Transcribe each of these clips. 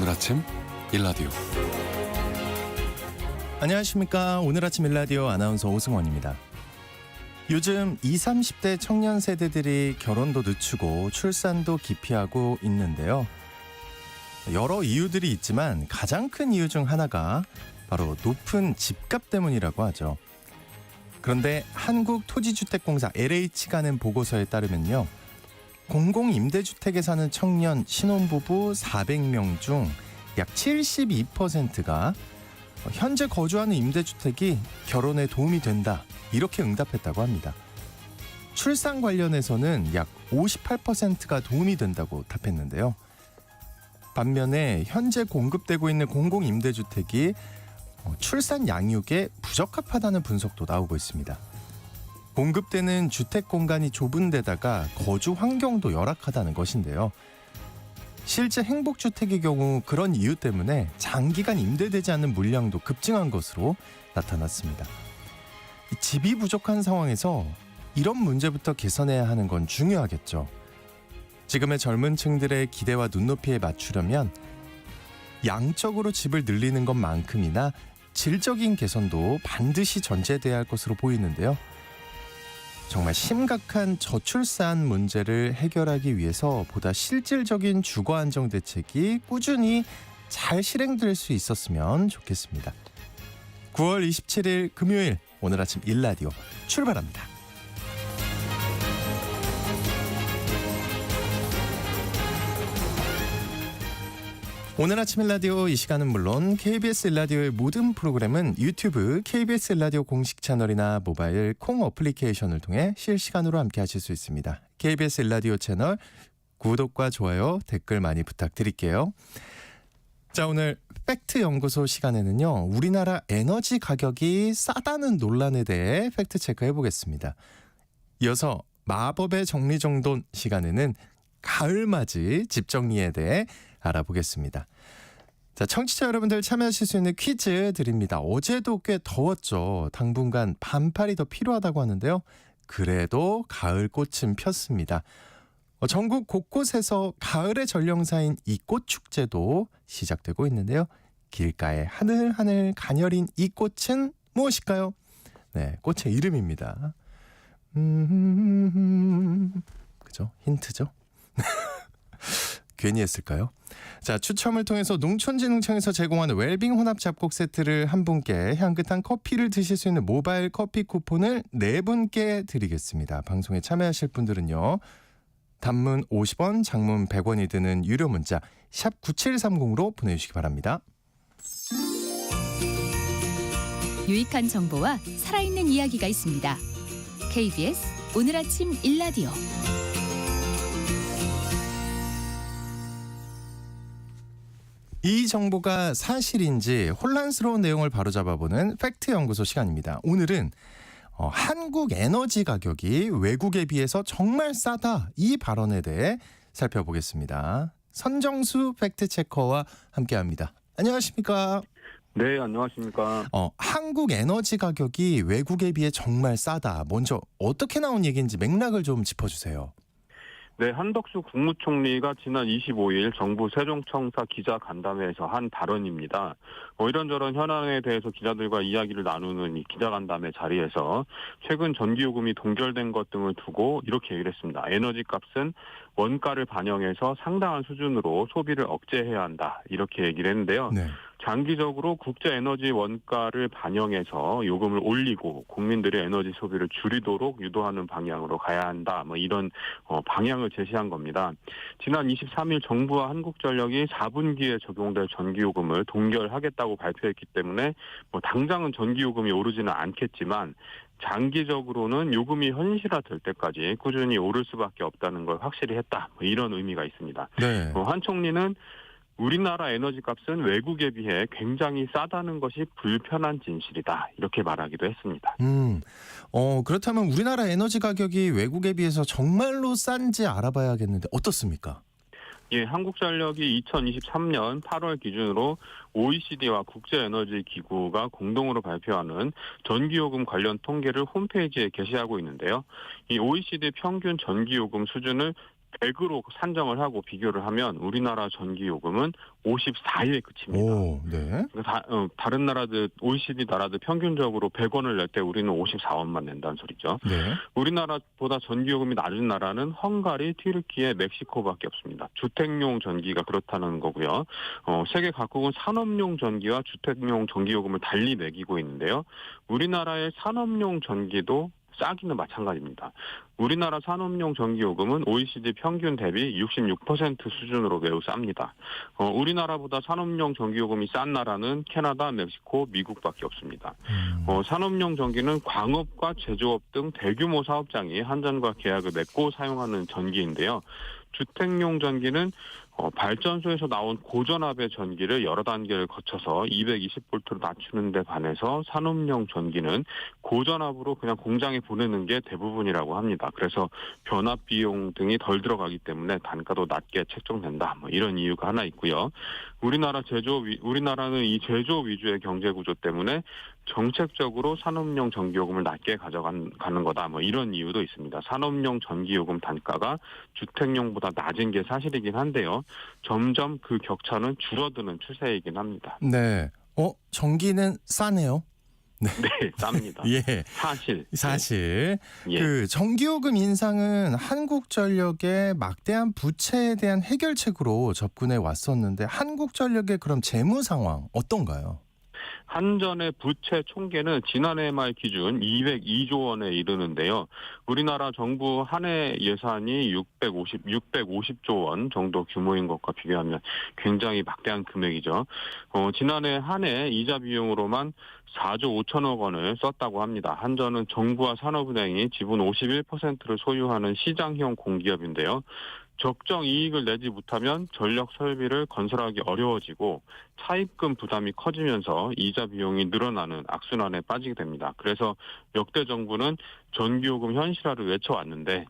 오늘 아침 일라디오. 안녕하십니까. 오늘 아침 일라디오 아나운서 오승원입니다. 요즘 20, 30대 청년 세대들이 결혼도 늦추고 출산도 기피하고 있는데요. 여러 이유들이 있지만 가장 큰 이유 중 하나가 바로 높은 집값 때문이라고 하죠. 그런데 한국토지주택공사 LH가 낸 보고서에 따르면요, 공공임대주택에 사는 청년 신혼부부 400명 중 약 72%가 현재 거주하는 임대주택이 결혼에 도움이 된다, 이렇게 응답했다고 합니다. 출산 관련해서는 약 58%가 도움이 된다고 답했는데요. 반면에 현재 공급되고 있는 공공임대주택이 출산 양육에 부적합하다는 분석도 나오고 있습니다. 공급되는 주택 공간이 좁은 데다가 거주 환경도 열악하다는 것인데요. 실제 행복주택의 경우 그런 이유 때문에 장기간 임대되지 않는 물량도 급증한 것으로 나타났습니다. 집이 부족한 상황에서 이런 문제부터 개선해야 하는 건 중요하겠죠. 지금의 젊은 층들의 기대와 눈높이에 맞추려면 양적으로 집을 늘리는 것만큼이나 질적인 개선도 반드시 전제돼야 할 것으로 보이는데요. 정말 심각한 저출산 문제를 해결하기 위해서 보다 실질적인 주거 안정 대책이 꾸준히 잘 실행될 수 있었으면 좋겠습니다. 9월 27일 금요일, 오늘 아침 일라디오 출발합니다. 오늘 아침 일라디오, 이 시간은 물론 KBS 일라디오의 모든 프로그램은 유튜브 KBS 일라디오 공식 채널이나 모바일 콩 어플리케이션을 통해 실시간으로 함께 하실 수 있습니다. KBS 일라디오 채널 구독과 좋아요, 댓글 많이 부탁드릴게요. 자, 오늘 팩트 연구소 시간에는요, 우리나라 에너지 가격이 싸다는 논란에 대해 팩트 체크해 보겠습니다. 이어서 마법의 정리정돈 시간에는 가을맞이 집 정리에 대해 알아보겠습니다. 자, 청취자 여러분들 참여하실 수 있는 퀴즈 드립니다. 어제도 꽤 더웠죠. 당분간 반팔이 더 필요하다고 하는데요. 그래도 가을 꽃은 폈습니다. 전국 곳곳에서 가을의 전령사인 이 꽃축제도 시작되고 있는데요. 길가에 하늘하늘 가녀린 이 꽃은 무엇일까요? 네, 꽃의 이름입니다. 그죠? 힌트죠? 괜히 했을까요? 자, 추첨을 통해서 농촌진흥청에서 제공하는 웰빙 혼합 잡곡 세트를 한 분께, 향긋한 커피를 드실 수 있는 모바일 커피 쿠폰을 4분께 드리겠습니다. 방송에 참여하실 분들은요, 단문 50원, 장문 100원이 드는 유료 문자 샵 9730으로 보내주시기 바랍니다. 유익한 정보와 살아있는 이야기가 있습니다. KBS 오늘 아침 일라디오. 이 정보가 사실인지 혼란스러운 내용을 바로잡아보는 팩트 연구소 시간입니다. 오늘은 한국 에너지 가격이 외국에 비해서 정말 싸다, 이 발언에 대해 살펴보겠습니다. 선정수 팩트 체커와 함께합니다. 안녕하십니까? 네, 안녕하십니까. 한국 에너지 가격이 외국에 비해 정말 싸다. 먼저 어떻게 나온 얘기인지 맥락을 좀 짚어주세요. 네, 한덕수 국무총리가 지난 25일 정부 세종청사 기자간담회에서 한 발언입니다. 이런저런 현황에 대해서 기자들과 이야기를 나누는 이 기자간담회 자리에서 최근 전기요금이 동결된 것 등을 두고 이렇게 얘기를 했습니다. 에너지 값은 원가를 반영해서 상당한 수준으로 소비를 억제해야 한다, 이렇게 얘기를 했는데요. 네. 장기적으로 국제 에너지 원가를 반영해서 요금을 올리고 국민들의 에너지 소비를 줄이도록 유도하는 방향으로 가야 한다, 이런 방향을 제시한 겁니다. 지난 23일 정부와 한국전력이 4분기에 적용될 전기요금을 동결하겠다고 발표했기 때문에 당장은 전기요금이 오르지는 않겠지만 장기적으로는 요금이 현실화될 때까지 꾸준히 오를 수밖에 없다는 걸 확실히 했다, 이런 의미가 있습니다. 네. 한 총리는 우리나라 에너지 값은 외국에 비해 굉장히 싸다는 것이 불편한 진실이다, 이렇게 말하기도 했습니다. 그렇다면 우리나라 에너지 가격이 외국에 비해서 정말로 싼지 알아봐야겠는데 어떻습니까? 예, 한국전력이 2023년 8월 기준으로 OECD와 국제에너지기구가 공동으로 발표하는 전기요금 관련 통계를 홈페이지에 게시하고 있는데요. 이 OECD 평균 전기요금 수준을 100으로 산정을 하고 비교를 하면 우리나라 전기 요금은 54위에 그칩니다. 오, 네. 다른 나라들 OECD 나라들 평균적으로 100원을 낼 때 우리는 54원만 낸다는 소리죠. 네. 우리나라보다 전기 요금이 낮은 나라는 헝가리, 튀르키예, 멕시코밖에 없습니다. 주택용 전기가 그렇다는 거고요. 세계 각국은 산업용 전기와 주택용 전기 요금을 달리 매기고 있는데요. 우리나라의 산업용 전기도 싸기는 마찬가지입니다. 우리나라 산업용 전기요금은 OECD 평균 대비 66% 수준으로 매우 쌉니다. 우리나라보다 산업용 전기요금이 싼 나라는 캐나다, 멕시코, 미국밖에 없습니다. 산업용 전기는 광업과 제조업 등 대규모 사업장이 한전과 계약을 맺고 사용하는 전기인데요. 주택용 전기는 발전소에서 나온 고전압의 전기를 여러 단계를 거쳐서 220V로 낮추는 데 반해서 산업용 전기는 고전압으로 그냥 공장에 보내는 게 대부분이라고 합니다. 그래서 변압 비용 등이 덜 들어가기 때문에 단가도 낮게 책정된다. 이런 이유가 하나 있고요. 우리나라는 이 제조 위주의 경제 구조 때문에 정책적으로 산업용 전기요금을 낮게 가져가는 거다. 이런 이유도 있습니다. 산업용 전기요금 단가가 주택용보다 낮은 게 사실이긴 한데요. 점점 그 격차는 줄어드는 추세이긴 합니다. 네. 전기는 싸네요. 네, 쌉니다. 예. 사실 예. 그 전기요금 인상은 한국전력의 막대한 부채에 대한 해결책으로 접근해 왔었는데 한국전력의 그럼 재무 상황 어떤가요? 한전의 부채 총계는 지난해 말 기준 202조 원에 이르는데요. 우리나라 정부 한 해 예산이 650조 원 정도 규모인 것과 비교하면 굉장히 막대한 금액이죠. 지난해 한 해 이자 비용으로만 4조 5천억 원을 썼다고 합니다. 한전은 정부와 산업은행이 지분 51%를 소유하는 시장형 공기업인데요. 적정 이익을 내지 못하면 전력 설비를 건설하기 어려워지고 차입금 부담이 커지면서 이자 비용이 늘어나는 악순환에 빠지게 됩니다. 그래서 역대 정부는 전기요금 현실화를 외쳐왔는데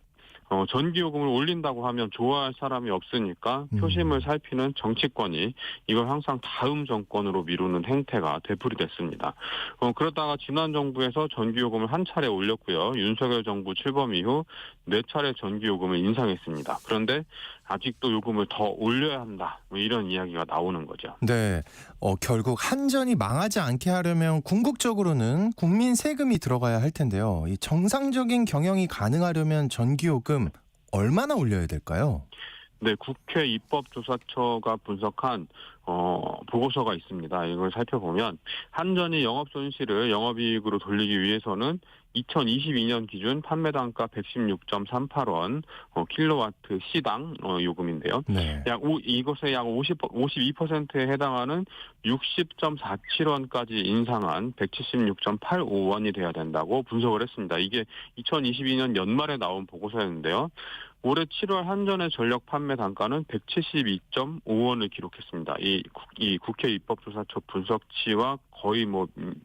전기요금을 올린다고 하면 좋아할 사람이 없으니까 표심을 살피는 정치권이 이걸 항상 다음 정권으로 미루는 행태가 되풀이됐습니다. 그러다가 지난 정부에서 전기요금을 한 차례 올렸고요. 윤석열 정부 출범 이후 4차례 전기요금을 인상했습니다. 그런데 아직도 요금을 더 올려야 한다. 이런 이야기가 나오는 거죠. 네. 결국 한전이 망하지 않게 하려면 궁극적으로는 국민 세금이 들어가야 할 텐데요. 이 정상적인 경영이 가능하려면 전기요금 얼마나 올려야 될까요? 네, 국회 입법조사처가 분석한 보고서가 있습니다. 이걸 살펴보면 한전이 영업 손실을 영업이익으로 돌리기 위해서는 2022년 기준 판매 단가 116.38원 킬로와트 시당 요금인데요. 네. 이것의 약 52%에 해당하는 60.47원까지 인상한 176.85원이 돼야 된다고 분석을 했습니다. 이게 2022년 연말에 나온 보고서였는데요. 올해 7월 한전의 전력 판매 단가는 172.5원을 기록했습니다. 이 국회 입법조사처 분석치와 거의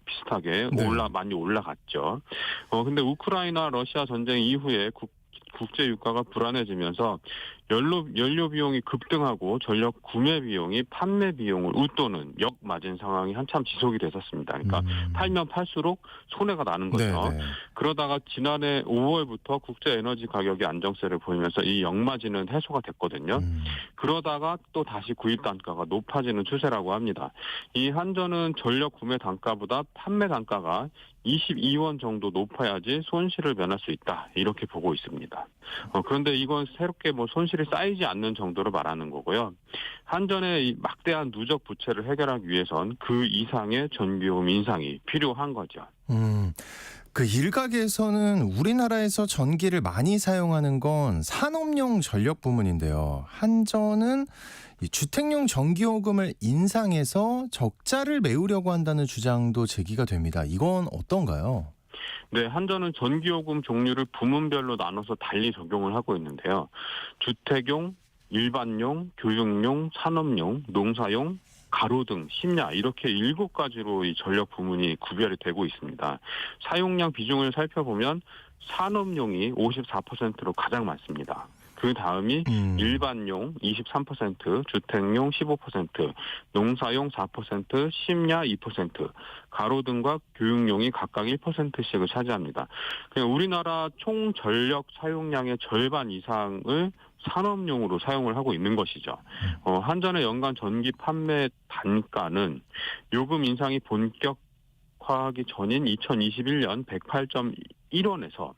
비슷하게 네. 많이 올라갔죠. 근데 우크라이나 러시아 전쟁 이후에 국제 유가가 불안해지면서 연료 비용이 급등하고 전력 구매 비용이 판매 비용을 웃도는 역마진 상황이 한참 지속이 됐었습니다. 그러니까 팔면 팔수록 손해가 나는 거죠. 네. 그러다가 지난해 5월부터 국제 에너지 가격이 안정세를 보이면서 이 역마진은 해소가 됐거든요. 그러다가 또 다시 구입 단가가 높아지는 추세라고 합니다. 이 한전은 전력 구매 단가보다 판매 단가가 22원 정도 높아야지 손실을 면할 수 있다. 이렇게 보고 있습니다. 그런데 이건 새롭게 손실이 쌓이지 않는 정도로 말하는 거고요. 한전의 이 막대한 누적 부채를 해결하기 위해선 그 이상의 전기요금 인상이 필요한 거죠. 그 일각에서는 우리나라에서 전기를 많이 사용하는 건 산업용 전력 부문인데요. 한전은 이 주택용 전기요금을 인상해서 적자를 메우려고 한다는 주장도 제기가 됩니다. 이건 어떤가요? 네, 한전은 전기요금 종류를 부문별로 나눠서 달리 적용을 하고 있는데요. 주택용, 일반용, 교육용, 산업용, 농사용, 가로등, 심야 이렇게 7가지로 이 전력 부문이 구별이 되고 있습니다. 사용량 비중을 살펴보면 산업용이 54%로 가장 많습니다. 그 다음이 일반용 23%, 주택용 15%, 농사용 4%, 심야 2%, 가로등과 교육용이 각각 1%씩을 차지합니다. 우리나라 총 전력 사용량의 절반 이상을 산업용으로 사용을 하고 있는 것이죠. 한전의 연간 전기 판매 단가는 요금 인상이 본격화하기 전인 2021년 108.1원에서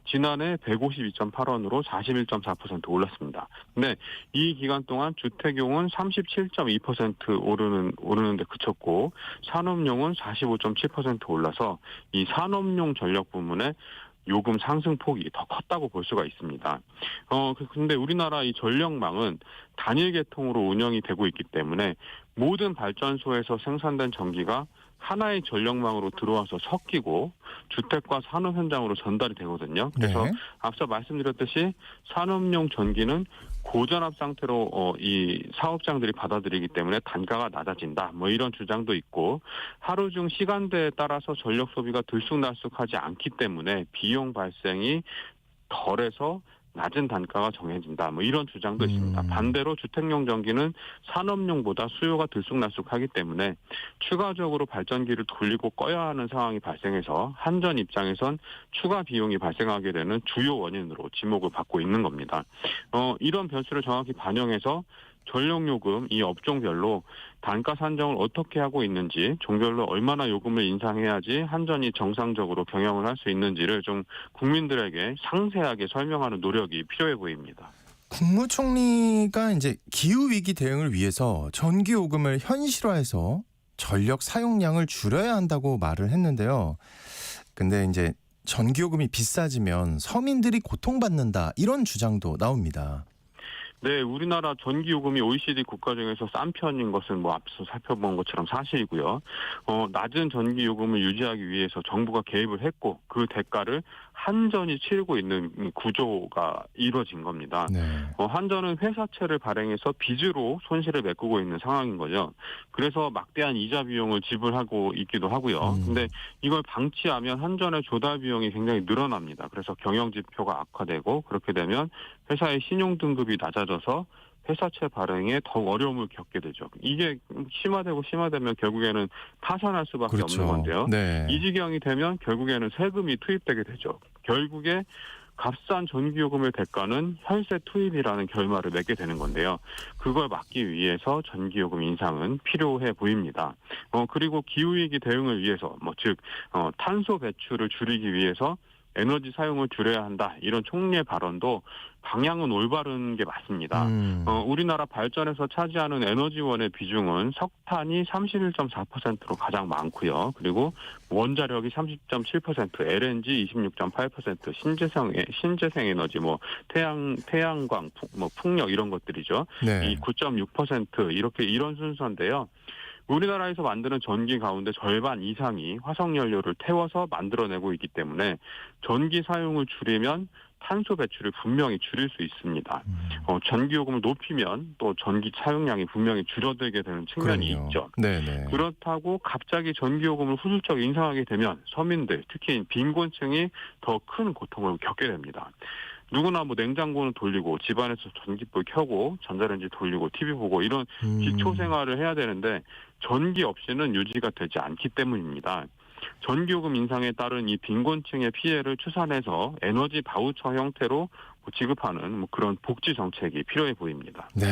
지난해 152.8원으로 41.4% 올랐습니다. 근데 이 기간 동안 주택용은 37.2% 오르는데 그쳤고 산업용은 45.7% 올라서 이 산업용 전력 부문의 요금 상승폭이 더 컸다고 볼 수가 있습니다. 근데 우리나라 이 전력망은 단일 계통으로 운영이 되고 있기 때문에 모든 발전소에서 생산된 전기가 하나의 전력망으로 들어와서 섞이고 주택과 산업 현장으로 전달이 되거든요. 그래서 네. 앞서 말씀드렸듯이 산업용 전기는 고전압 상태로 이 사업장들이 받아들이기 때문에 단가가 낮아진다. 뭐 이런 주장도 있고 하루 중 시간대에 따라서 전력 소비가 들쑥날쑥하지 않기 때문에 비용 발생이 덜해서 낮은 단가가 정해진다. 뭐 이런 주장도 있습니다. 반대로 주택용 전기는 산업용보다 수요가 들쑥날쑥하기 때문에 추가적으로 발전기를 돌리고 꺼야 하는 상황이 발생해서 한전 입장에선 추가 비용이 발생하게 되는 주요 원인으로 지목을 받고 있는 겁니다. 이런 변수를 정확히 반영해서 전력요금 이 업종별로 단가 산정을 어떻게 하고 있는지 종별로 얼마나 요금을 인상해야지 한전이 정상적으로 경영을 할 수 있는지를 좀 국민들에게 상세하게 설명하는 노력이 필요해 보입니다. 국무총리가 이제 기후 위기 대응을 위해서 전기 요금을 현실화해서 전력 사용량을 줄여야 한다고 말을 했는데요. 근데 이제 전기 요금이 비싸지면 서민들이 고통받는다 이런 주장도 나옵니다. 네, 우리나라 전기 요금이 OECD 국가 중에서 싼 편인 것은 뭐 앞서 살펴본 것처럼 사실이고요. 낮은 전기 요금을 유지하기 위해서 정부가 개입을 했고 그 대가를 한전이 치르고 있는 구조가 이루어진 겁니다. 네. 한전은 회사채를 발행해서 빚으로 손실을 메꾸고 있는 상황인 거죠. 그래서 막대한 이자 비용을 지불하고 있기도 하고요. 근데 이걸 방치하면 한전의 조달 비용이 굉장히 늘어납니다. 그래서 경영 지표가 악화되고 그렇게 되면 회사의 신용 등급이 낮아져서 회사채 발행에 더욱 어려움을 겪게 되죠. 이게 심화되면 결국에는 파산할 수밖에 그렇죠. 없는 건데요. 네. 이 지경이 되면 결국에는 세금이 투입되게 되죠. 결국에 값싼 전기요금의 대가는 혈세 투입이라는 결말을 맺게 되는 건데요. 그걸 막기 위해서 전기요금 인상은 필요해 보입니다. 그리고 기후위기 대응을 위해서 즉 탄소 배출을 줄이기 위해서 에너지 사용을 줄여야 한다. 이런 총리의 발언도 방향은 올바른 게 맞습니다. 우리나라 발전에서 차지하는 에너지원의 비중은 석탄이 31.4%로 가장 많고요. 그리고 원자력이 30.7%, LNG 26.8%, 신재생 에너지 태양광, 풍력 이런 것들이죠. 네. 이 9.6% 이런 순서인데요. 우리나라에서 만드는 전기 가운데 절반 이상이 화석연료를 태워서 만들어내고 있기 때문에 전기 사용을 줄이면 탄소 배출을 분명히 줄일 수 있습니다. 전기요금을 높이면 또 전기 사용량이 분명히 줄어들게 되는 측면이 그럼요. 있죠. 네네. 그렇다고 갑자기 전기요금을 후술적 인상하게 되면 서민들, 특히 빈곤층이 더 큰 고통을 겪게 됩니다. 누구나 냉장고는 돌리고 집안에서 전기불 켜고 전자레인지 돌리고 TV 보고 이런 기초 생활을 해야 되는데 전기 없이는 유지가 되지 않기 때문입니다. 전기요금 인상에 따른 이 빈곤층의 피해를 추산해서 에너지 바우처 형태로 지급하는 그런 복지 정책이 필요해 보입니다. 네.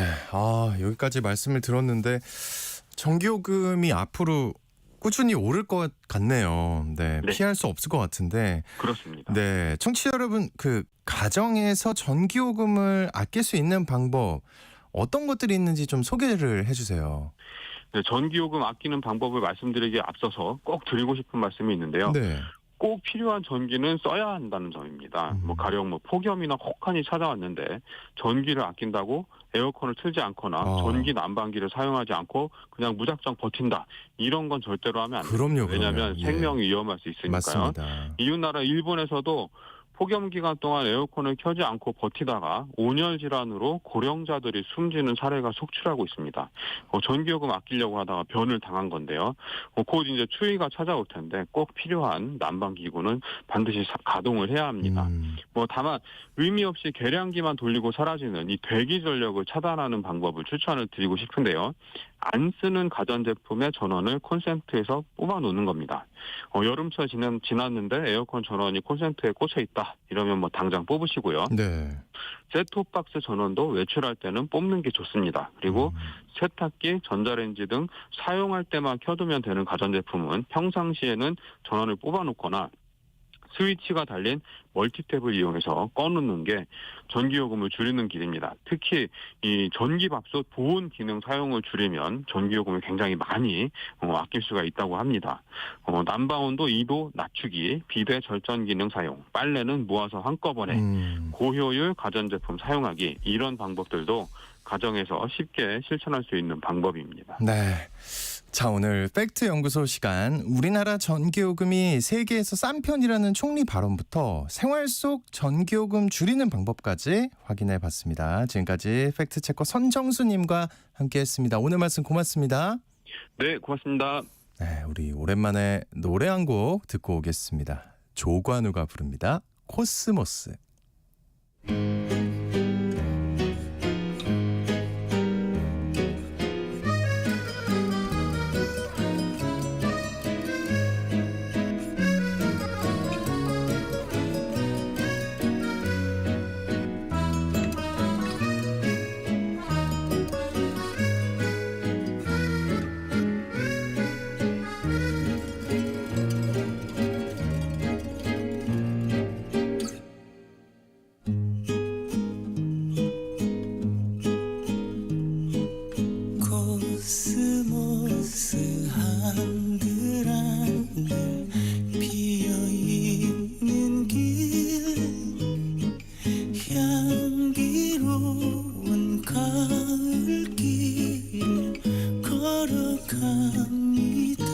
여기까지 말씀을 들었는데 전기요금이 앞으로 꾸준히 오를 것 같네요. 네, 네. 피할 수 없을 것 같은데. 그렇습니다. 네, 청취자 여러분, 가정에서 전기요금을 아낄 수 있는 방법 어떤 것들이 있는지 좀 소개를 해주세요. 네, 전기요금 아끼는 방법을 말씀드리기에 앞서서 꼭 드리고 싶은 말씀이 있는데요. 네. 꼭 필요한 전기는 써야 한다는 점입니다. 가령 폭염이나 혹한이 찾아왔는데 전기를 아낀다고 에어컨을 틀지 않거나 전기 난방기를 사용하지 않고 그냥 무작정 버틴다. 이런 건 절대로 하면 안 됩니다. 그럼요. 왜냐하면 생명이 위험할 수 있으니까요. 맞습니다. 이웃나라 일본에서도 폭염 기간 동안 에어컨을 켜지 않고 버티다가 온열 질환으로 고령자들이 숨지는 사례가 속출하고 있습니다. 전기요금 아끼려고 하다가 변을 당한 건데요. 곧 이제 추위가 찾아올 텐데 꼭 필요한 난방기구는 반드시 가동을 해야 합니다. 다만 의미 없이 계량기만 돌리고 사라지는 이 대기 전력을 차단하는 방법을 추천을 드리고 싶은데요. 안 쓰는 가전제품의 전원을 콘센트에서 뽑아놓는 겁니다. 여름철 지났는데 에어컨 전원이 콘센트에 꽂혀 있다. 없다 이러면 뭐 당장 뽑으시고요. 네. 셋톱박스 전원도 외출할 때는 뽑는 게 좋습니다. 그리고 세탁기, 전자레인지 등 사용할 때만 켜두면 되는 가전제품은 평상시에는 전원을 뽑아놓거나 스위치가 달린 멀티탭을 이용해서 꺼놓는 게 전기요금을 줄이는 길입니다. 특히 이 전기밥솥 보온 기능 사용을 줄이면 전기요금을 굉장히 많이 아낄 수가 있다고 합니다. 난방온도 2도 낮추기, 비대 절전 기능 사용, 빨래는 모아서 한꺼번에, 고효율 가전제품 사용하기, 이런 방법들도 가정에서 쉽게 실천할 수 있는 방법입니다. 네. 자, 오늘 팩트 연구소 시간, 우리나라 전기요금이 세계에서 싼 편이라는 총리 발언부터 생활 속 전기요금 줄이는 방법까지 확인해 봤습니다. 지금까지 팩트체커 선정수님과 함께했습니다. 오늘 말씀 고맙습니다. 네, 고맙습니다. 네, 우리 오랜만에 노래 한 곡 듣고 오겠습니다. 조관우가 부릅니다. 코스모스. 코스모스 한들 한들 피어있는 길 향기로운 가을길 걸어갑니다.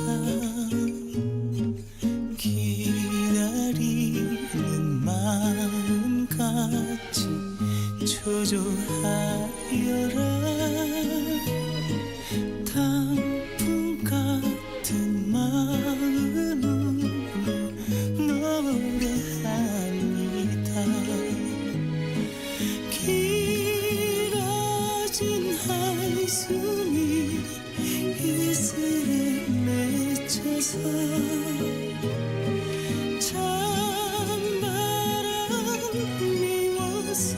기다리는 마음같이 초조하여라. 단풍 같은 마음으로 노래합니다. 길어진 한숨이 이슬에 맺혀서 찬바람이 와서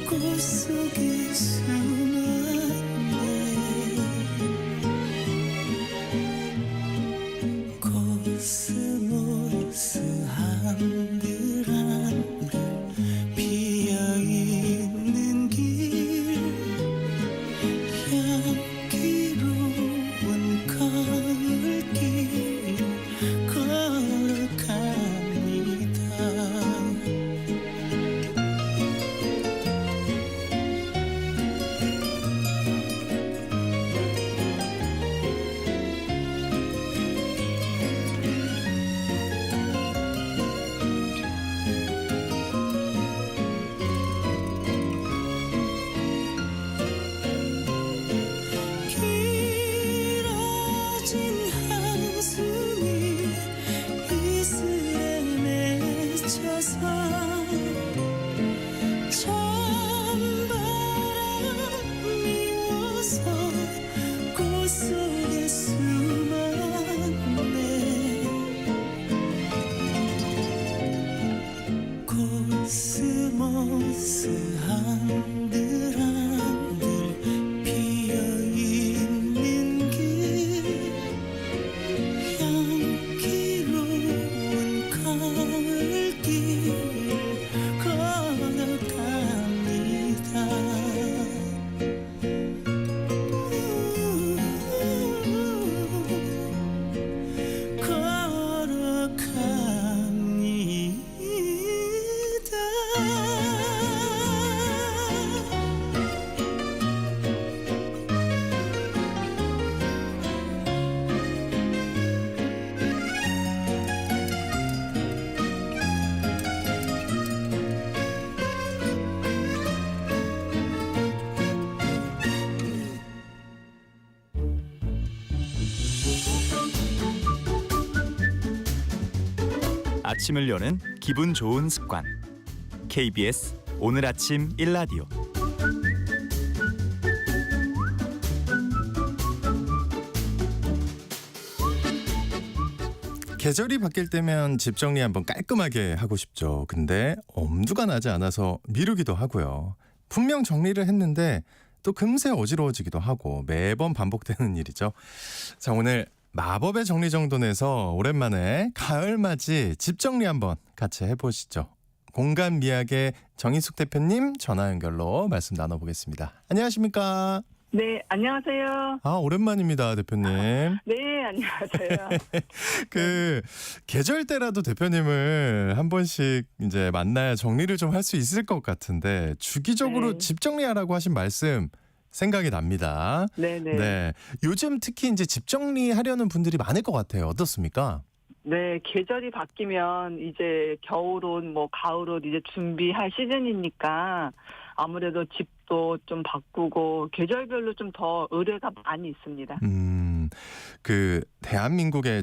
꽃 속에 숨었네. 코스모스 한들 한들 피어있는 길 향기로운 가을길 걸어갑니다. 길어진 한숨이 이슬에 맺혀서 찬바람이 와서 꽃 속에 숨었네. 코스모스 한들 한들 피어있는 길 향기로운 가을길 걸어갑니다. 아침을 여는 기분 좋은 습관. KBS 오늘 아침 일라디오. 계절이 바뀔 때면 집 정리 한번 깔끔하게 하고 싶죠. 근데 엄두가 나지 않아서 미루기도 하고요. 분명 정리를 했는데 또 금세 어지러워지기도 하고 매번 반복되는 일이죠. 자, 오늘 마법의 정리정돈에서 오랜만에 가을맞이 집 정리 한번 같이 해보시죠. 공간 미학의 정희숙 대표님 전화 연결로 말씀 나눠보겠습니다. 안녕하십니까? 네, 안녕하세요. 아, 오랜만입니다, 대표님. 네, 안녕하세요. 그 계절 때라도 대표님을 한 번씩 이제 만나야 정리를 좀 할 수 있을 것 같은데 주기적으로 네. 집 정리하라고 하신 말씀 생각이 납니다. 네네. 네. 요즘 특히 이제 집 정리하려는 분들이 많을 것 같아요. 어떻습니까? 네, 계절이 바뀌면 이제 겨울옷, 가을옷 이제 준비할 시즌이니까 아무래도 집도 좀 바꾸고 계절별로 좀 더 의뢰가 많이 있습니다. 그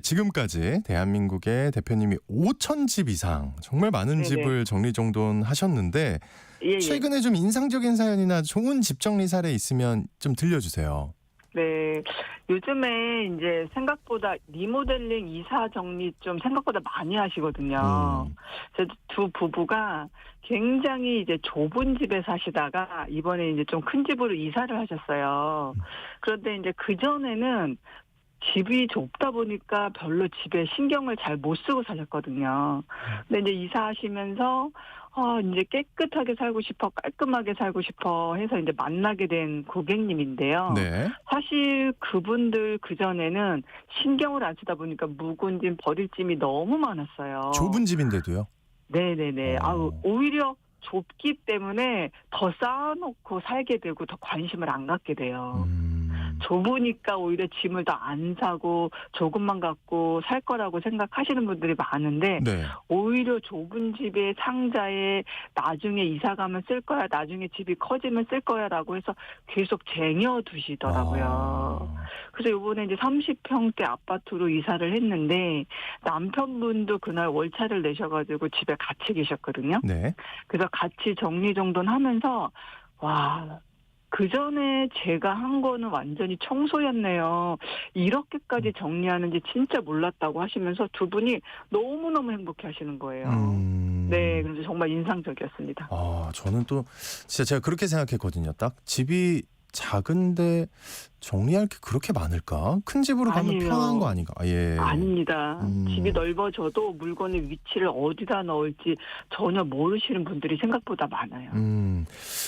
지금까지 대한민국의 대표님이 5,000집 이상 정말 많은 네네. 집을 정리정돈하셨는데 예, 예. 최근에 좀 인상적인 사연이나 좋은 집 정리 사례 있으면 좀 들려주세요. 네, 요즘에 이제 생각보다 리모델링 이사 정리 좀 생각보다 많이 하시거든요. 그래서 두 부부가 굉장히 이제 좁은 집에 사시다가 이번에 이제 좀 큰 집으로 이사를 하셨어요. 그런데 이제 그전에는 집이 좁다 보니까 별로 집에 신경을 잘 못 쓰고 사셨거든요. 근데 이제 이사하시면서 이제 깨끗하게 살고 싶어, 깔끔하게 살고 싶어 해서 이제 만나게 된 고객님인데요. 네. 사실 그분들 그전에는 신경을 안 쓰다 보니까 묵은 짐, 버릴 짐이 너무 많았어요. 좁은 집인데도요? 네네네. 어. 오히려 좁기 때문에 더 쌓아놓고 살게 되고 더 관심을 안 갖게 돼요. 좁으니까 오히려 짐을 더 안 사고 조금만 갖고 살 거라고 생각하시는 분들이 많은데 네. 오히려 좁은 집에 상자에 나중에 이사 가면 쓸 거야, 나중에 집이 커지면 쓸 거야라고 해서 계속 쟁여두시더라고요. 그래서 이번에 이제 30평대 아파트로 이사를 했는데 남편분도 그날 월차를 내셔가지고 집에 같이 계셨거든요. 네. 그래서 같이 정리정돈하면서 와. 그 전에 제가 한 거는 완전히 청소였네요. 이렇게까지 정리하는지 진짜 몰랐다고 하시면서 두 분이 너무너무 행복해 하시는 거예요. 네, 그래서 정말 인상적이었습니다. 저는 또 진짜 제가 그렇게 생각했거든요. 딱 집이 작은데 정리할 게 그렇게 많을까? 큰 집으로 가면 아니에요. 편한 거 아닌가? 예. 아닙니다. 집이 넓어져도 물건의 위치를 어디다 넣을지 전혀 모르시는 분들이 생각보다 많아요.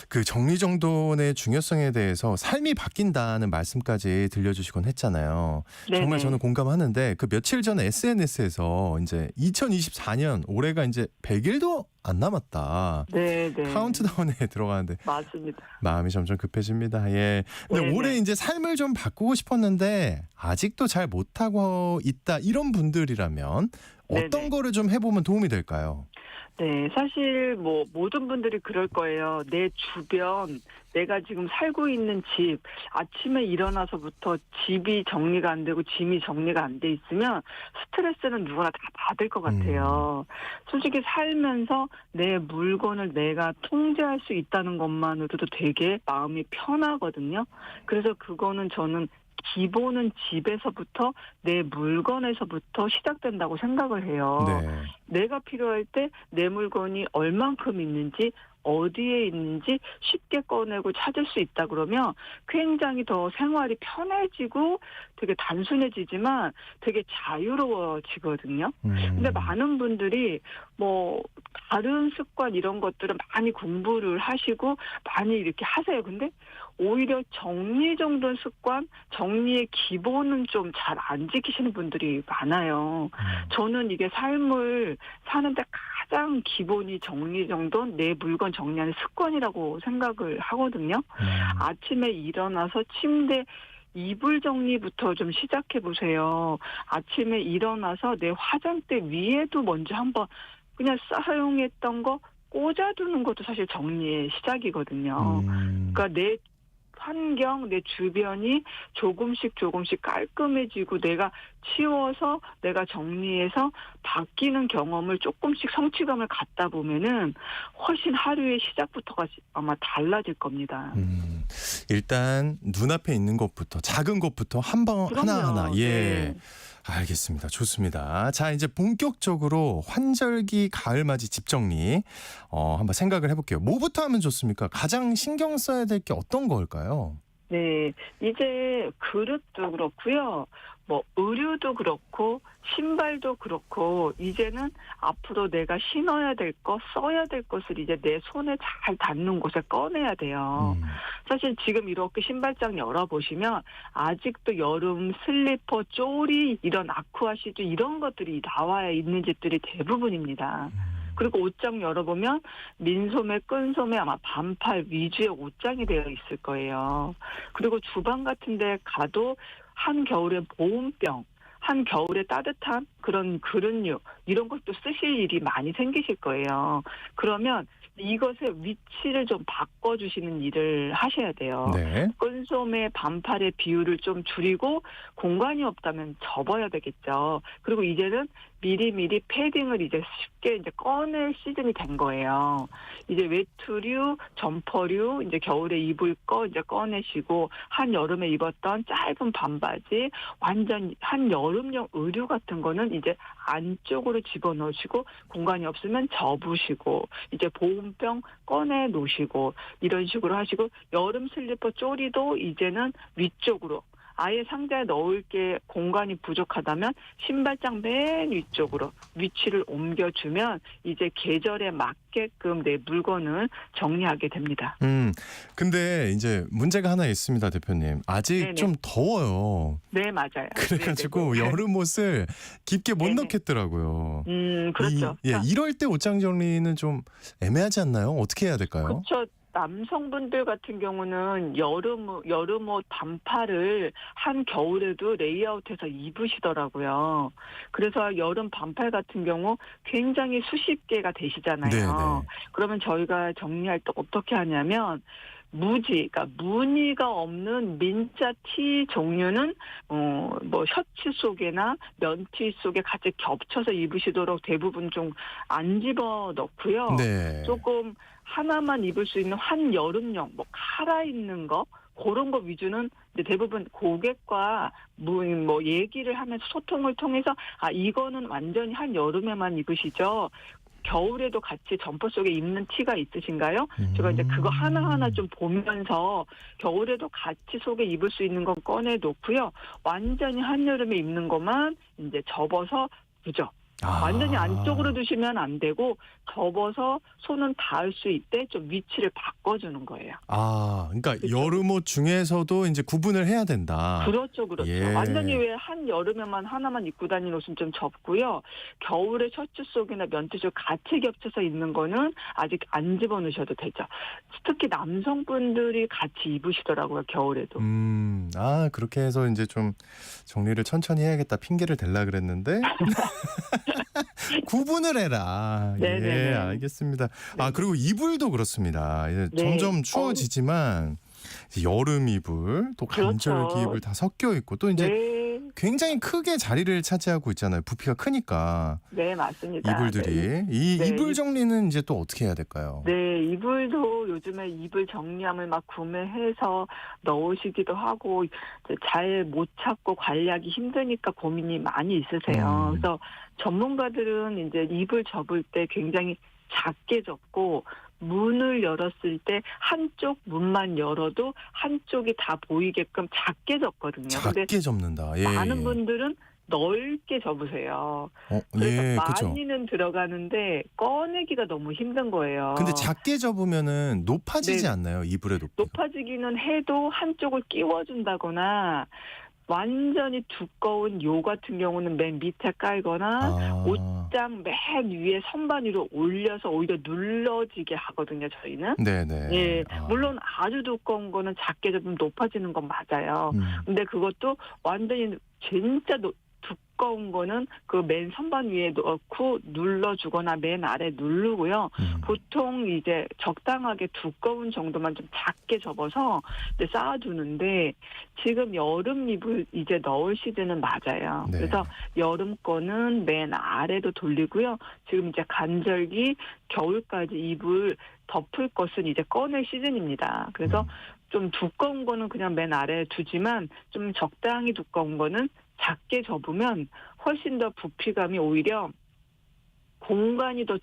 그 정리정돈의 중요성에 대해서 삶이 바뀐다는 말씀까지 들려주시곤 했잖아요. 네네. 정말 저는 공감하는데 그 며칠 전에 SNS에서 이제 2024년 올해가 이제 100일도 안 남았다. 네네. 카운트다운에 들어가는데 맞습니다. 마음이 점점 급해집니다. 예. 근데 네네. 올해 이제 삶을 좀 바꾸고 싶었는데 아직도 잘 못하고 있다 이런 분들이라면 어떤 네네. 거를 좀 해보면 도움이 될까요? 네, 사실 모든 분들이 그럴 거예요. 내 주변, 내가 지금 살고 있는 집, 아침에 일어나서부터 집이 정리가 안 되고 짐이 정리가 안 돼 있으면 스트레스는 누구나 다 받을 것 같아요. 솔직히 살면서 내 물건을 내가 통제할 수 있다는 것만으로도 되게 마음이 편하거든요. 그래서 그거는 저는 기본은 집에서부터 내 물건에서부터 시작된다고 생각을 해요. 네. 내가 필요할 때 내 물건이 얼만큼 있는지 어디에 있는지 쉽게 꺼내고 찾을 수 있다 그러면 굉장히 더 생활이 편해지고 되게 단순해지지만 되게 자유로워지거든요. 근데 많은 분들이 다른 습관 이런 것들은 많이 공부를 하시고 많이 이렇게 하세요. 근데 오히려 정리정돈 습관, 정리의 기본은 좀 잘 안 지키시는 분들이 많아요. 저는 이게 삶을 사는데 가장 기본이 정리정돈, 내 물건 정리하는 습관이라고 생각을 하거든요. 아침에 일어나서 침대 이불 정리부터 좀 시작해 보세요. 아침에 일어나서 내 화장대 위에도 먼저 한번 그냥 사용했던 거 꽂아두는 것도 사실 정리의 시작이거든요. 그러니까 내 환경, 내 주변이 조금씩 깔끔해지고 내가 치워서 내가 정리해서 바뀌는 경험을 조금씩 성취감을 갖다 보면은 훨씬 하루의 시작부터가 아마 달라질 겁니다. 일단 눈앞에 있는 것부터 작은 것부터 하나하나 네. 알겠습니다. 좋습니다. 자, 이제 본격적으로 환절기 가을맞이 집 정리 한번 생각을 해볼게요. 뭐부터 하면 좋습니까? 가장 신경 써야 될 게 어떤 걸까요? 네, 이제 그릇도 그렇고요. 뭐 의류도 그렇고 신발도 그렇고 이제는 앞으로 내가 신어야 될 것, 써야 될 것을 이제 내 손에 잘 닿는 곳에 꺼내야 돼요. 사실 지금 이렇게 신발장 열어보시면 아직도 여름 슬리퍼, 쪼리, 이런 아쿠아 시즈 이런 것들이 나와 있는 집들이 대부분입니다. 그리고 옷장 열어보면 민소매, 끈소매 아마 반팔 위주의 옷장이 되어 있을 거예요. 그리고 주방 같은 데 가도 한겨울에 보온병, 한겨울에 따뜻한 그런 그릇류 이런 것도 쓰실 일이 많이 생기실 거예요. 그러면 이것의 위치를 좀 바꿔주시는 일을 하셔야 돼요. 네. 끈소매, 반팔의 비율을 좀 줄이고 공간이 없다면 접어야 되겠죠. 그리고 이제는 미리미리 패딩을 이제 쉽게 이제 꺼낼 시즌이 된 거예요. 이제 외투류, 점퍼류, 이제 겨울에 입을 거 이제 꺼내시고 한여름에 입었던 짧은 반바지, 완전 한여름용 의류 같은 거는 이제 안쪽으로 집어넣으시고 공간이 없으면 접으시고 이제 보온병 꺼내 놓으시고 이런 식으로 하시고 여름 슬리퍼 쪼리도 이제는 위쪽으로 아예 상자에 넣을 게 공간이 부족하다면 신발장 맨 위쪽으로 위치를 옮겨주면 이제 계절에 맞게끔 내 물건을 정리하게 됩니다. 근데 이제 문제가 하나 있습니다, 대표님. 아직 네네. 좀 더워요. 네, 맞아요. 그래가지고 네네. 여름 옷을 깊게 못 네네. 넣겠더라고요. 그렇죠. 이럴 때 옷장 정리는 좀 애매하지 않나요? 어떻게 해야 될까요? 그렇죠. 남성분들 같은 경우는 여름 옷 반팔을 한겨울에도 레이아웃해서 입으시더라고요. 그래서 여름 반팔 같은 경우 굉장히 수십 개가 되시잖아요. 네네. 그러면 저희가 정리할 때 어떻게 하냐면 그러니까 무늬가 없는 민자 티 종류는 뭐 셔츠 속에나 면티 속에 같이 겹쳐서 입으시도록 대부분 좀 안 집어 넣고요. 네. 조금 하나만 입을 수 있는 한여름용, 뭐 카라 있는 거 그런 거 위주는 이제 대부분 고객과 뭐 얘기를 하면서 소통을 통해서 이거는 완전히 한여름에만 입으시죠. 겨울에도 같이 점퍼 속에 입는 티가 있으신가요? 제가 이제 그거 하나하나 좀 보면서 겨울에도 같이 속에 입을 수 있는 건 꺼내 놓고요. 완전히 한여름에 입는 것만 이제 접어서 두죠. 완전히 안쪽으로 두시면 안 되고 접어서 손은 닿을 수 있게 좀 위치를 바꿔주는 거예요. 그러니까 그렇죠. 여름 옷 중에서도 이제 구분을 해야 된다. 그렇죠. 예. 완전히 왜 한여름에만 하나만 입고 다니는 옷은 좀 접고요. 겨울에 셔츠 속이나 면티 속 같이 겹쳐서 입는 거는 아직 안 집어넣으셔도 되죠. 특히 남성분들이 같이 입으시더라고요, 겨울에도. 그렇게 해서 이제 좀 정리를 천천히 해야겠다 핑계를 댈라 그랬는데 구분을 해라. 네네네. 예, 알겠습니다. 그리고 이불도 그렇습니다. 이제 네. 점점 추워지지만 이제 여름 이불, 또 간절기 그렇죠. 이불 다 섞여 있고 또 이제 네, 굉장히 크게 자리를 차지하고 있잖아요. 부피가 크니까 네, 맞습니다. 이불들이. 네. 이 네. 이불 정리는 이제 또 어떻게 해야 될까요? 네, 이불도 요즘에 이불 정리함을 막 구매해서 넣으시기도 하고 잘 못 찾고 관리하기 힘드니까 고민이 많이 있으세요. 그래서 전문가들은 이제 이불 접을 때 굉장히 작게 접고 문을 열었을 때 한쪽 문만 열어도 한쪽이 다 보이게끔 작게 접거든요. 근데 작게 접는다. 예. 많은 분들은 넓게 접으세요. 그래서 예, 그렇죠. 많이는 들어가는데 꺼내기가 너무 힘든 거예요. 근데 작게 접으면은 높아지지 네. 않나요? 이불의 높이가. 높아지기는 해도 한쪽을 끼워준다거나 완전히 두꺼운 요 같은 경우는 맨 밑에 깔거나 옷장 맨 위에 선반 위로 올려서 오히려 눌러지게 하거든요, 저희는. 네네. 예, 물론 아주 두꺼운 거는 작게 접으면 높아지는 건 맞아요. 근데 그것도 완전히 진짜 두꺼운 거는 그 맨 선반 위에 넣고 눌러주거나 맨 아래 누르고요. 보통 이제 적당하게 두꺼운 정도만 좀 작게 접어서 이제 쌓아두는데 지금 여름 이불 이제 넣을 시즌은 맞아요. 네. 그래서 여름 거는 맨 아래로 돌리고요. 지금 이제 간절기 겨울까지 이불 덮을 것은 이제 꺼낼 시즌입니다. 그래서 좀 두꺼운 거는 그냥 맨 아래에 두지만 좀 적당히 두꺼운 거는 작게 접으면 훨씬 더 부피감이 오히려 공간이 더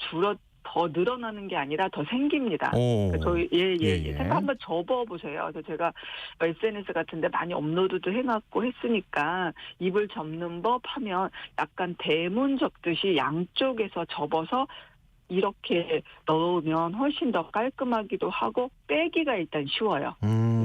늘어나는 게 아니라 더 생깁니다. 오. 저희 예. 생각 한번 접어보세요. 그래서 제가 SNS 같은데 많이 업로드도 해놨고 했으니까 이불 접는 법 하면 약간 대문 접듯이 양쪽에서 접어서 이렇게 넣으면 훨씬 더 깔끔하기도 하고 빼기가 일단 쉬워요.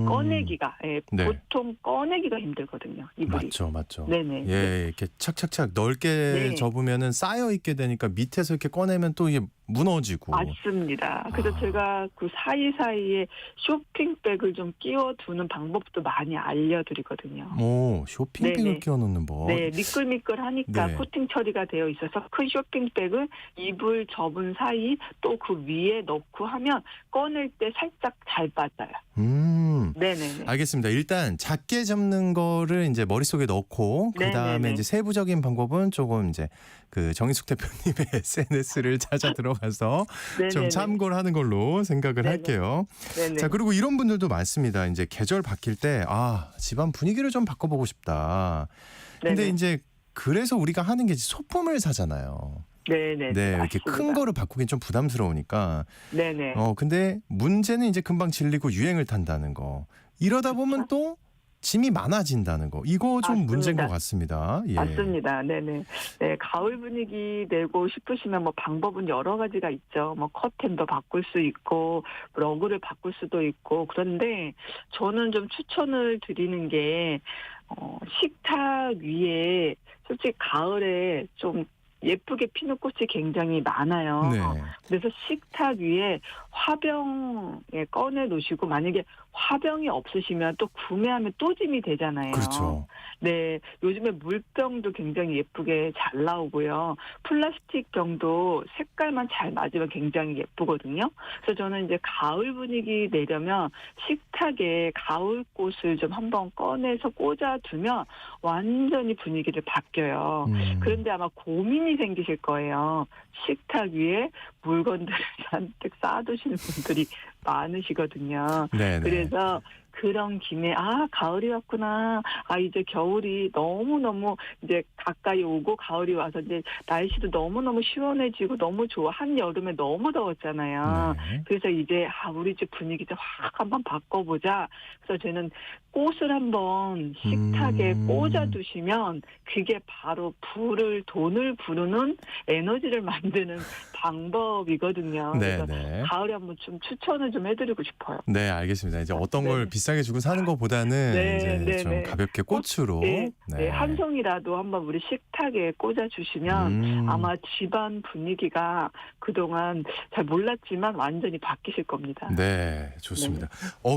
꺼내기가 네. 보통 꺼내기가 힘들거든요. 이불이. 맞죠. 네네. 예, 이렇게 착착착 넓게 네. 접으면은 쌓여 있게 되니까 밑에서 이렇게 꺼내면 또 이게 무너지고. 맞습니다. 그래서 제가 그 사이사이에 쇼핑백을 좀 끼워두는 방법도 많이 알려드리거든요. 오, 쇼핑백을 네네. 끼워 놓는 법. 네, 미끌미끌하니까 네. 코팅 처리가 되어 있어서 큰 쇼핑백을 이불 접은 사이 또 그 위에 넣고 하면 꺼낼 때 살짝 잘 빠져요. 네네네. 알겠습니다. 일단 작게 접는 거를 이제 머릿속에 넣고 그다음에 네네네. 이제 세부적인 방법은 조금 이제 그 정희숙 대표님의 SNS를 찾아 들어가서 좀 네네네. 참고를 하는 걸로 생각을 네네. 할게요. 네네. 자, 그리고 이런 분들도 많습니다. 이제 계절 바뀔 때 집안 분위기를 좀 바꿔보고 싶다. 근데 네네. 이제 그래서 우리가 하는 게 소품을 사잖아요. 네네. 네, 이렇게 맞습니다. 큰 거를 바꾸긴 좀 부담스러우니까. 네네. 근데 문제는 이제 금방 질리고 유행을 탄다는 거. 이러다 보면 또 짐이 많아진다는 거. 이거 좀 맞습니다. 문제인 것 같습니다. 예. 맞습니다. 네네. 네, 가을 분위기 내고 싶으시면 뭐 방법은 여러 가지가 있죠. 뭐 커튼도 바꿀 수 있고, 러그를 바꿀 수도 있고, 그런데 저는 좀 추천을 드리는 게, 식탁 위에 솔직히 가을에 좀 예쁘게 피는 꽃이 굉장히 많아요. 네. 그래서 식탁 위에 화병에 꺼내 놓으시고 만약에 화병이 없으시면 또 구매하면 또 짐이 되잖아요. 그렇죠. 네, 요즘에 물병도 굉장히 예쁘게 잘 나오고요. 플라스틱 병도 색깔만 잘 맞으면 굉장히 예쁘거든요. 그래서 저는 이제 가을 분위기 내려면 식탁에 가을 꽃을 좀 한번 꺼내서 꽂아두면 완전히 분위기를 바뀌어요. 그런데 아마 고민이 생기실 거예요. 식탁 위에 물건들을 잔뜩 쌓아두시는 분들이 많으시거든요. 네네. 그래서 그런 김에 가을이 왔구나. 이제 겨울이 너무너무 이제 가까이 오고 가을이 와서 이제 날씨도 너무너무 시원해지고 너무 좋아. 한여름에 너무 더웠잖아요. 네. 그래서 이제 우리 집 분위기 좀 확 한번 바꿔보자. 그래서 저는 꽃을 한번 식탁에 꽂아두시면 그게 바로 돈을 부르는 에너지를 만드는 방법이거든요. 그래서 네네. 가을에 한번 좀 추천을 좀 해드리고 싶어요. 네, 알겠습니다. 이제 어떤 네. 걸 비싸게 주고 사는 것보다는 네, 이제 네, 좀 네. 가볍게 꽃으로. 네, 한 송이라도 한번 우리 식탁에 꽂아주시면 아마 집안 분위기가 그동안 잘 몰랐지만 완전히 바뀌실 겁니다. 네, 좋습니다.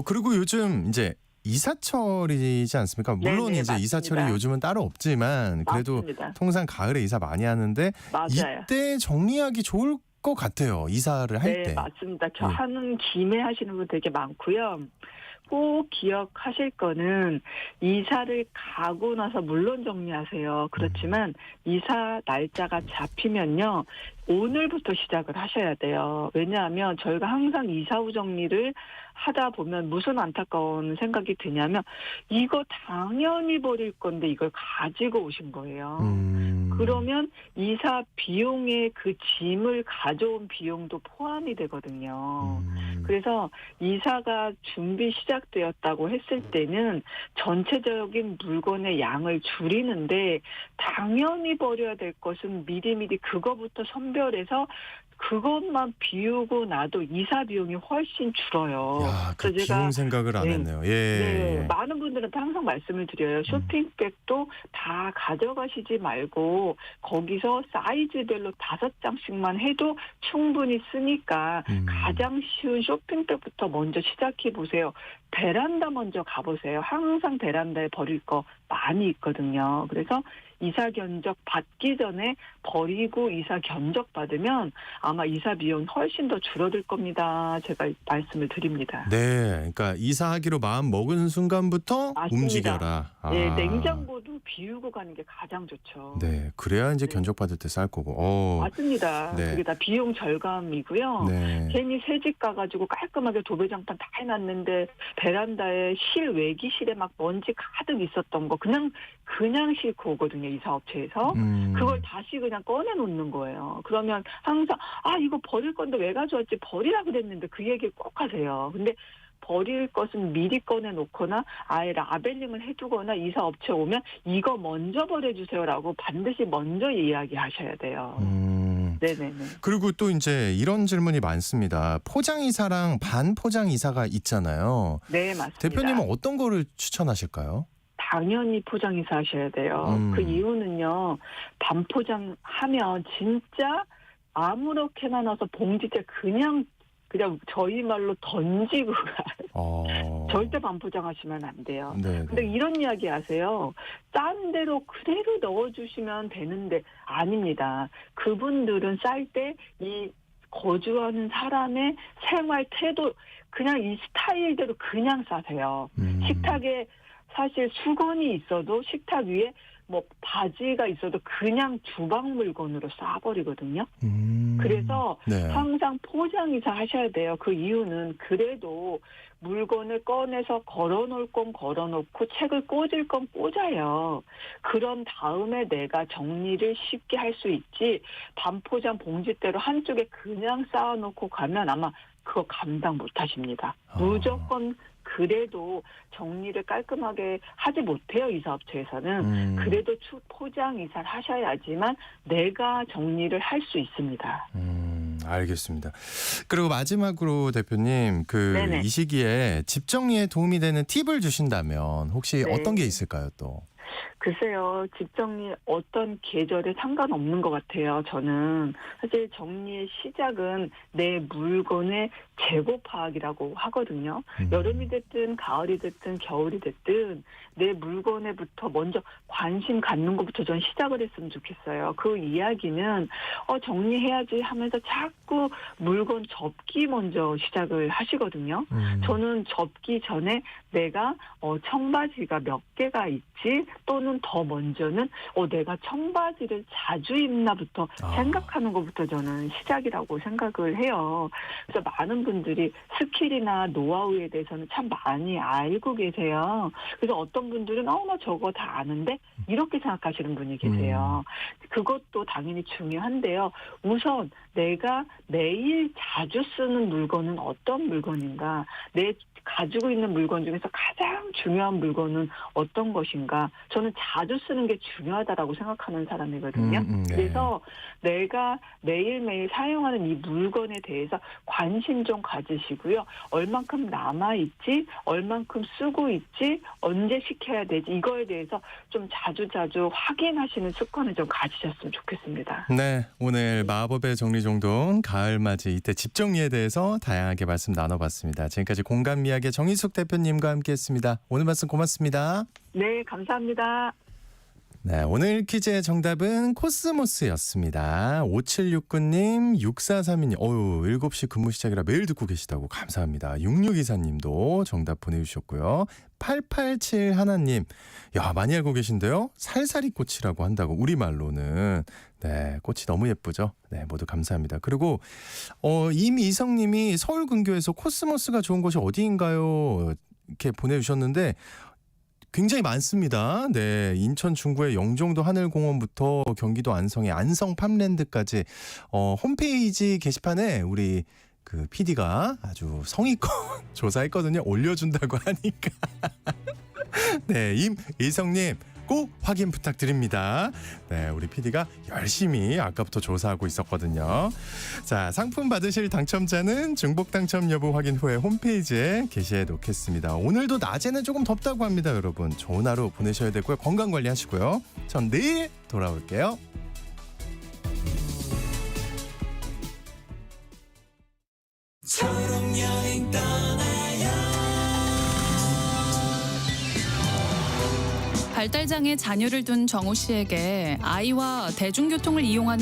그리고 요즘 이제 이사철이지 않습니까? 물론 네네, 이제 이사철이 맞습니다. 요즘은 따로 없지만 그래도 맞습니다. 통상 가을에 이사 많이 하는데 맞아요. 이때 정리하기 좋을 것 같아요. 이사를 할 네, 때. 맞습니다. 예. 하는 김에 하시는 분 되게 많고요. 꼭 기억하실 거는 이사를 가고 나서 물론 정리하세요. 그렇지만 이사 날짜가 잡히면요. 오늘부터 시작을 하셔야 돼요. 왜냐하면 저희가 항상 이사 후 정리를 하다 보면 무슨 안타까운 생각이 드냐면 이거 당연히 버릴 건데 이걸 가지고 오신 거예요. 그러면 이사 비용에 그 짐을 가져온 비용도 포함이 되거든요. 그래서 이사가 준비 시작되었다고 했을 때는 전체적인 물건의 양을 줄이는데 당연히 버려야 될 것은 미리미리 그거부터 선별해서 그것만 비우고 나도 이사 비용이 훨씬 줄어요. 야, 그 그래서 비용 생각을 안 했네요. 예. 네, 많은 분들한테 항상 말씀을 드려요. 쇼핑백도 다 가져가시지 말고 거기서 사이즈별로 5장씩만 해도 충분히 쓰니까 가장 쉬운 쇼핑백부터 먼저 시작해 보세요. 베란다 먼저 가보세요. 항상 베란다에 버릴 거 많이 있거든요. 그래서 이사 견적 받기 전에 버리고 이사 견적 받으면 아마 이사 비용 훨씬 더 줄어들 겁니다. 제가 말씀을 드립니다. 네, 그러니까 이사하기로 마음 먹은 순간부터 맞습니다. 움직여라. 네, 냉장고도 비우고 가는 게 가장 좋죠. 네, 그래야 이제 네. 견적 받을 때 쌀 거고. 맞습니다. 네. 그게 다 비용 절감이고요. 네. 괜히 새집 가가지고 깔끔하게 도배장판 다 해놨는데 베란다에 실외기실에 막 먼지 가득 있었던 거 그냥 싣고 오거든요. 이 사업체에서. 그걸 다시 그냥 꺼내놓는 거예요. 그러면 항상 이거 버릴 건데 왜 가져왔지? 버리라 그랬는데 그 얘기 꼭 하세요. 근데 버릴 것은 미리 꺼내놓거나 아예 라벨링을 해두거나 이사업체 오면 이거 먼저 버려주세요라고 반드시 먼저 이야기하셔야 돼요. 네네네. 그리고 또 이제 이런 질문이 많습니다. 포장이사랑 반포장이사가 있잖아요. 네, 맞습니다. 대표님은 어떤 거를 추천하실까요? 당연히 포장이사 하셔야 돼요. 그 이유는요. 반포장하면 진짜 아무렇게나 넣어서 봉지째 그냥 저희 말로 던지고 가요. 절대 반포장하시면 안 돼요. 네. 근데 이런 이야기 하세요. 싼 대로 그대로 넣어주시면 되는데 아닙니다. 그분들은 쌀 때 이 거주하는 사람의 생활 태도 그냥 이 스타일대로 그냥 싸세요. 식탁에 사실 수건이 있어도 식탁 위에 뭐 바지가 있어도 그냥 주방 물건으로 싸버리거든요. 그래서 네. 항상 포장이사 하셔야 돼요. 그 이유는 그래도 물건을 꺼내서 걸어놓을 건 걸어놓고 책을 꽂을 건 꽂아요. 그런 다음에 내가 정리를 쉽게 할 수 있지 반포장 봉지대로 한쪽에 그냥 쌓아놓고 가면 아마 그거 감당 못하십니다. 무조건 그래도 정리를 깔끔하게 하지 못해요. 이 사업체에서는. 그래도 포장 이사를 하셔야지만 내가 정리를 할 수 있습니다. 알겠습니다. 그리고 마지막으로 대표님 네네. 이 시기에 집 정리에 도움이 되는 팁을 주신다면 혹시 네. 어떤 게 있을까요 또? 글쎄요. 집 정리 어떤 계절에 상관없는 것 같아요. 저는 사실 정리의 시작은 내 물건의 재고 파악이라고 하거든요. 여름이 됐든 가을이 됐든 겨울이 됐든 내 물건에부터 먼저 관심 갖는 것부터 전 시작을 했으면 좋겠어요. 그 이야기는 정리해야지 하면서 자꾸 물건 접기 먼저 시작을 하시거든요. 저는 접기 전에 내가 청바지가 몇 개가 있지 또는 더 먼저는 내가 청바지를 자주 입나부터 생각하는 것부터 저는 시작이라고 생각을 해요. 그래서 많은 분들이 스킬이나 노하우에 대해서는 참 많이 알고 계세요. 그래서 어떤 분들은 나 저거 다 아는데 이렇게 생각하시는 분이 계세요. 그것도 당연히 중요한데요. 우선 내가 매일 자주 쓰는 물건은 어떤 물건인가? 내 가지고 있는 물건 중에서 가장 중요한 물건은 어떤 것인가? 저는 자주 쓰는 게 중요하다라고 생각하는 사람이거든요. 네. 그래서 내가 매일매일 사용하는 이 물건에 대해서 관심 좀 가지시고요. 얼만큼 남아있지? 얼만큼 쓰고 있지? 언제 시켜야 되지? 이거에 대해서 좀 자주자주 확인하시는 습관을 좀 가지셨으면 좋겠습니다. 네, 오늘 마법의 정리정돈 가을맞이 이때 집 정리에 대해서 다양하게 말씀 나눠봤습니다. 지금까지 공감미학의 정희숙 대표님과 함께했습니다. 오늘 말씀 고맙습니다. 네, 감사합니다. 네, 오늘 퀴즈의 정답은 코스모스였습니다. 5769님, 6432님, 7시 근무 시작이라 매일 듣고 계시다고 감사합니다. 6624님도 정답 보내주셨고요. 887 하나님, 많이 알고 계신데요. 살살이 꽃이라고 한다고 우리말로는. 네, 꽃이 너무 예쁘죠. 네, 모두 감사합니다. 그리고 임이성님이 서울 근교에서 코스모스가 좋은 곳이 어디인가요? 이렇게 보내주셨는데 굉장히 많습니다. 네, 인천 중구의 영종도 하늘공원부터 경기도 안성의 안성 팜랜드까지 홈페이지 게시판에 우리 그 PD가 아주 성의껏 조사했거든요. 올려준다고 하니까. 네, 임이성님 꼭 확인 부탁드립니다. 네, 우리 PD가 열심히 아까부터 조사하고 있었거든요. 자, 상품 받으실 당첨자는 중복 당첨 여부 확인 후에 홈페이지에 게시해 놓겠습니다. 오늘도 낮에는 조금 덥다고 합니다, 여러분. 좋은 하루 보내셔야 되고요. 건강 관리하시고요. 전 내일 돌아올게요. 처럼 여행 떠나요. 발달장애 자녀를 둔 정우 씨에게 아이와 대중교통을 이용하는